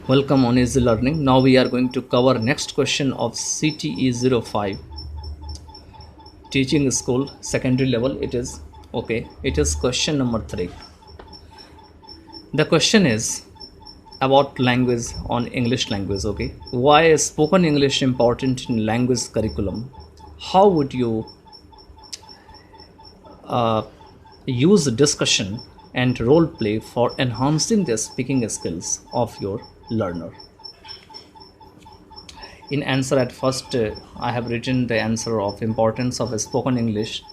Welcome on Easy Learning. Now we are going to cover next question of CTE-05 teaching school secondary level. It is question number 3. The question is about language on English language. Okay, why is spoken English important in language curriculum? How would you uh, use discussion and role play for enhancing the speaking skills of your learner? In answer at first, I have written the answer of importance of spoken English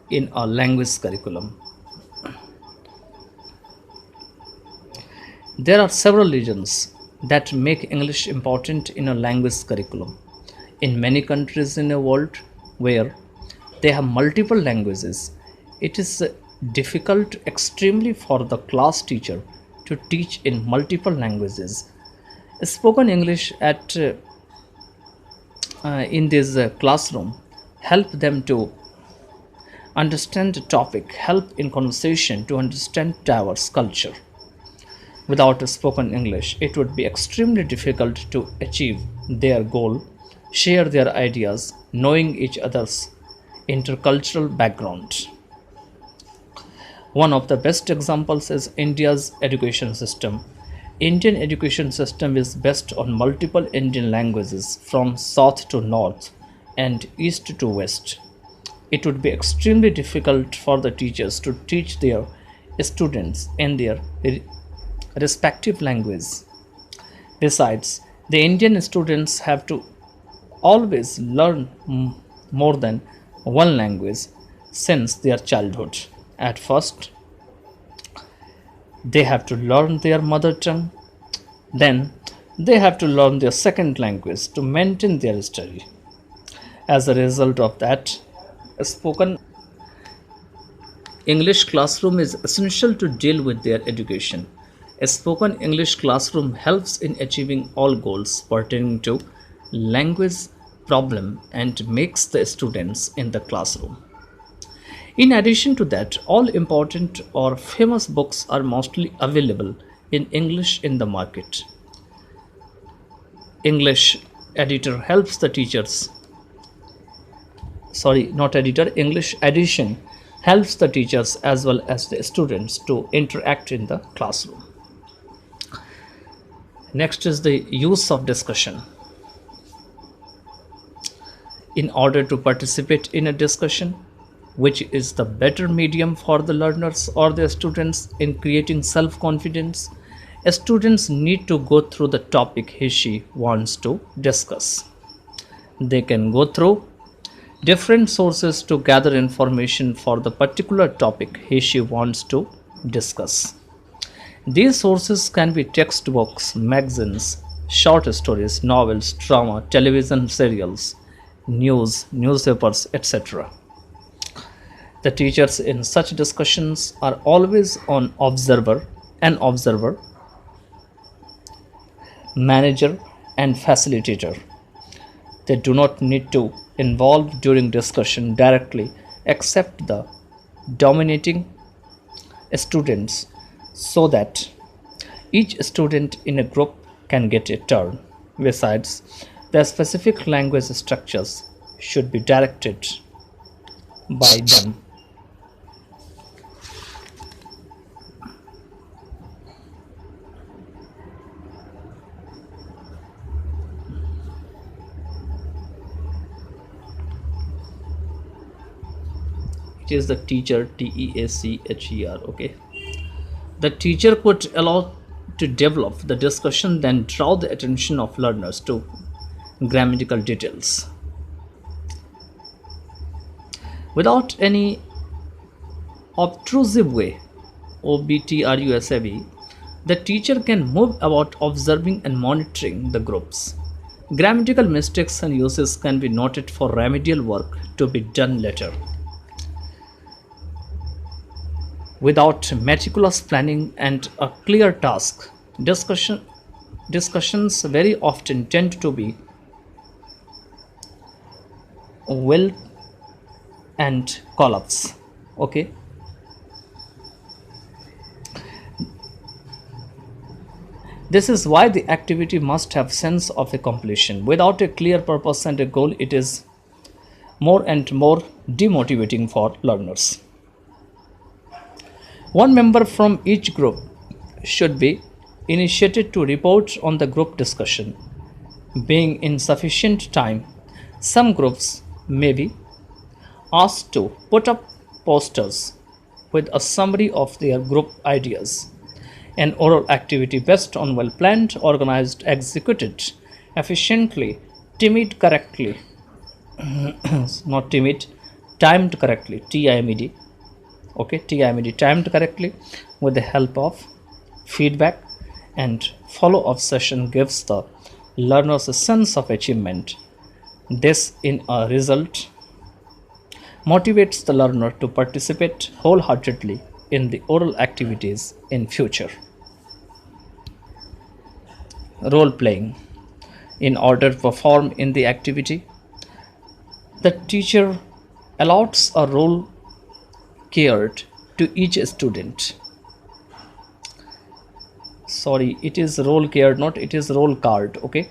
in a language curriculum. There are several reasons that make English important in a language curriculum. In many countries in the world where they have multiple languages, it is difficult extremely for the class teacher to teach in multiple languages. Spoken English at in this classroom help them to understand the topic, help in conversation to understand diverse culture. Without a spoken English, it would be extremely difficult to achieve their goal, share their ideas, knowing each other's intercultural background. One of the best examples is India's education system. Indian education system is based on multiple Indian languages from south to north and east to west. It would be extremely difficult for the teachers to teach their students in their respective language. Besides, the Indian students have to always learn more than one language since their childhood. At first, they have to learn their mother tongue, then, they have to learn their second language to maintain their study. As a result of that, a spoken English classroom is essential to deal with their education. A spoken English classroom helps in achieving all goals pertaining to language problem and makes the students in the classroom. In addition to that, all important or famous books are mostly available in English in the market. English editor helps the teachers, sorry, not editor, English edition helps the teachers as well as the students to interact in the classroom. Next is the use of discussion. In order to participate in a discussion, which is the better medium for the learners or the students in creating self confidence, students need to go through the topic he/she wants to discuss. They can go through different sources to gather information for the particular topic he/she wants to discuss. These sources can be textbooks, magazines, short stories, novels, drama, television serials, news, newspapers, etc. The teachers in such discussions are always an observer, manager, and facilitator. They do not need to involve during discussion directly except the dominating students so that each student in a group can get a turn. Besides, the specific language structures should be directed by them. It is the teacher, TEACHER. Okay, the teacher could allow to develop the discussion, then draw the attention of learners to grammatical details without any obtrusive way. OBTRUSAV, the teacher can move about observing and monitoring the groups. Grammatical mistakes and uses can be noted for remedial work to be done later. Without meticulous planning and a clear task, discussions very often tend to be well and collapse. Okay, This is why the activity must have sense of a completion. Without a clear purpose and a goal, it is more and more demotivating for learners. One member from each group should be initiated to report on the group discussion. Being insufficient time, some groups may be asked to put up posters with a summary of their group ideas. An oral activity based on well planned, organized, executed efficiently, timid correctly, not timid, timed correctly, TIMED, okay, TIMED, timed correctly with the help of feedback and follow up session gives the learners a sense of achievement. This, in a result, motivates the learner to participate wholeheartedly in the oral activities in future. Role playing. In order to perform in the activity, the teacher allots a role card to each student. Sorry, it is role card, not it is role card. Okay,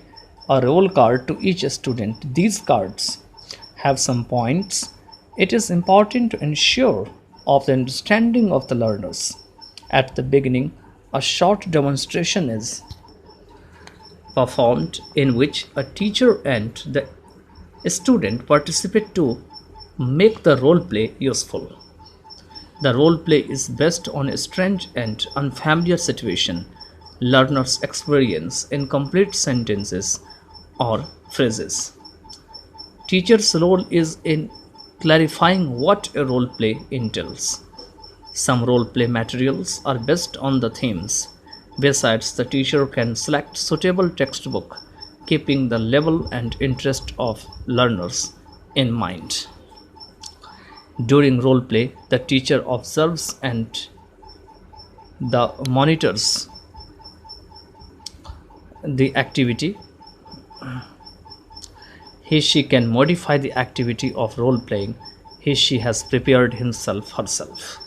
a role card to each student. These cards have some points. It is important to ensure of the understanding of the learners. At the beginning, a short demonstration is performed in which a teacher and the student participate to make the role play useful. The role play is based on a strange and unfamiliar situation learners experience in complete sentences or phrases. Teacher's role is in clarifying what a role play entails. Some role play materials are based on the themes. Besides, the teacher can select suitable textbook, keeping the level and interest of learners in mind. During role play, the teacher observes and the monitors the activity. She can modify the activity of role playing. She has prepared himself herself.